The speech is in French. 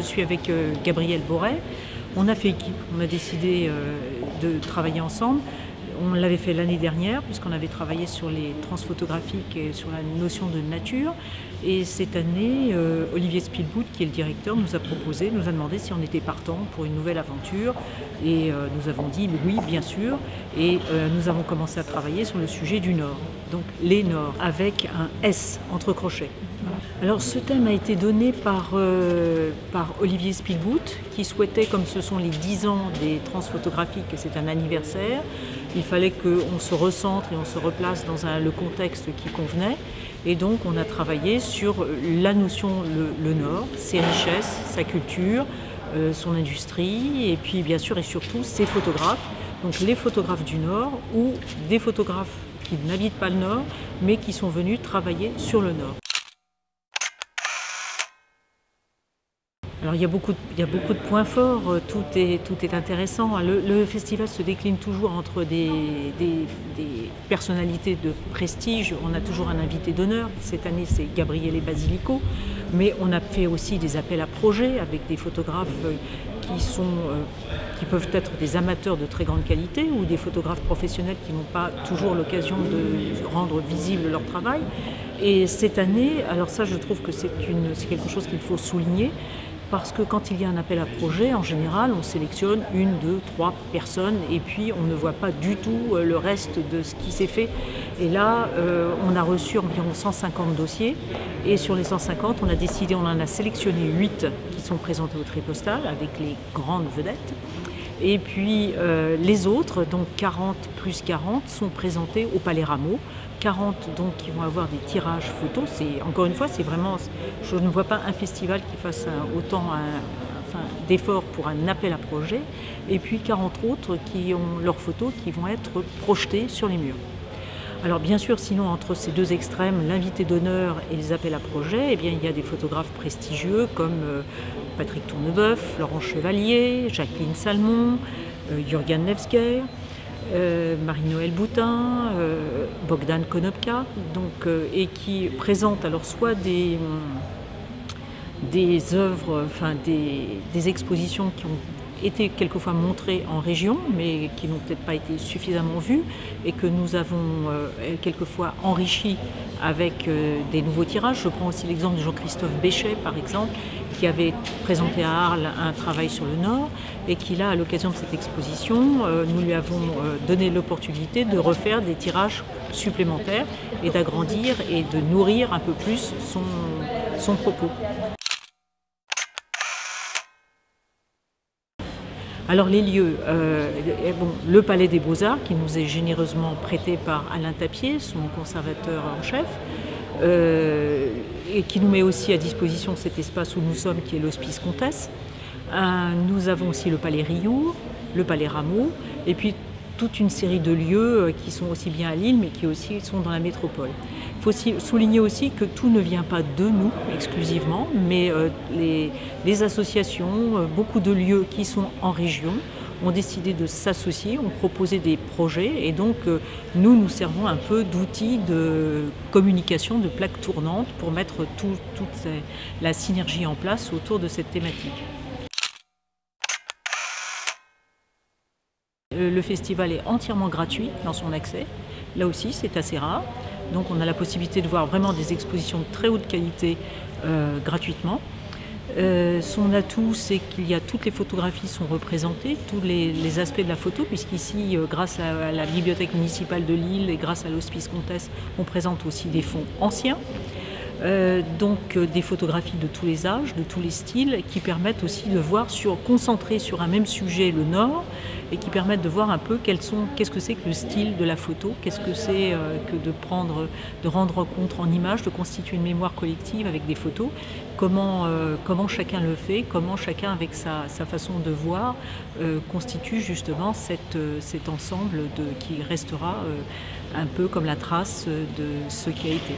suis avec Gabriel Borret. On a fait équipe, on a décidé de travailler ensemble. On l'avait fait l'année dernière puisqu'on avait travaillé sur les transphotographiques et sur la notion de nature. Et cette année, Olivier Spielbout, qui est le directeur, nous a demandé si on était partant pour une nouvelle aventure. Et nous avons dit oui, bien sûr. Et nous avons commencé à travailler sur le sujet du Nord. Donc les Nords, avec un S entre crochets. Alors ce thème a été donné par Olivier Spielbout, qui souhaitait, comme ce sont les 10 ans des transphotographiques, et c'est un anniversaire, il fallait qu'on se recentre et on se replace dans le contexte qui convenait. Et donc on a travaillé sur la notion le Nord, ses richesses, sa culture, son industrie, et puis bien sûr et surtout ses photographes. Donc les photographes du Nord ou des photographes qui n'habitent pas le Nord, mais qui sont venus travailler sur le Nord. Alors il y a beaucoup de points forts, tout est intéressant. Le festival se décline toujours entre des personnalités de prestige. On a toujours un invité d'honneur. Cette année c'est Gabriele Basilico, mais on a fait aussi des appels à projets avec des photographes qui peuvent être des amateurs de très grande qualité ou des photographes professionnels qui n'ont pas toujours l'occasion de rendre visible leur travail. Et cette année, alors ça je trouve que c'est quelque chose qu'il faut souligner, parce que quand il y a un appel à projet, en général, on sélectionne 1, 2, 3 personnes et puis on ne voit pas du tout le reste de ce qui s'est fait. Et là, on a reçu environ 150 dossiers et sur les 150, on en a sélectionné 8 qui sont présentés au Tripostal avec les grandes vedettes. Et puis les autres, donc 40 plus 40, sont présentés au Palais Rameau. 40 donc qui vont avoir des tirages photos. Encore une fois, c'est vraiment, je ne vois pas un festival qui fasse autant d'efforts pour un appel à projet. Et puis 40 autres qui ont leurs photos qui vont être projetées sur les murs. Alors bien sûr, sinon entre ces deux extrêmes, l'invité d'honneur et les appels à projets, eh bien, il y a des photographes prestigieux comme Patrick Tourneboeuf, Laurent Chevalier, Jacqueline Salmon, Jürgen Nevsker, Marie-Noël Boutin, Bogdan Konopka, et qui présentent alors soit des œuvres, des expositions qui ont été quelquefois montrées en région, mais qui n'ont peut-être pas été suffisamment vues, et que nous avons quelquefois enrichi avec des nouveaux tirages. Je prends aussi l'exemple de Jean-Christophe Béchet, par exemple, qui avait présenté à Arles un travail sur le Nord, et qui là, à l'occasion de cette exposition, nous lui avons donné l'opportunité de refaire des tirages supplémentaires et d'agrandir et de nourrir un peu plus son propos. Alors les lieux, le Palais des Beaux-Arts qui nous est généreusement prêté par Alain Tapier, son conservateur en chef, et qui nous met aussi à disposition cet espace où nous sommes qui est l'Hospice Comtesse. Nous avons aussi le Palais Riou, le Palais Rameau, et puis toute une série de lieux qui sont aussi bien à Lille mais qui aussi sont dans la métropole. Il faut souligner aussi que tout ne vient pas de nous exclusivement, mais les associations, beaucoup de lieux qui sont en région ont décidé de s'associer, ont proposé des projets et donc nous servons un peu d'outils de communication, de plaques tournantes pour mettre toute la synergie en place autour de cette thématique. Le festival est entièrement gratuit dans son accès. Là aussi, c'est assez rare. Donc on a la possibilité de voir vraiment des expositions de très haute qualité gratuitement. Son atout, c'est qu'il y a toutes les photographies sont représentées, tous les aspects de la photo, puisqu'ici, grâce à la Bibliothèque municipale de Lille et grâce à l'Hospice Comtesse, on présente aussi des fonds anciens. Donc des photographies de tous les âges, de tous les styles, qui permettent aussi de voir, concentrer sur un même sujet le Nord, et qui permettent de voir un peu qu'est-ce que c'est que le style de la photo, qu'est-ce que c'est que de rendre compte en images, de constituer une mémoire collective avec des photos, comment chacun le fait, comment chacun avec sa façon de voir constitue justement cet ensemble qui restera un peu comme la trace de ce qui a été.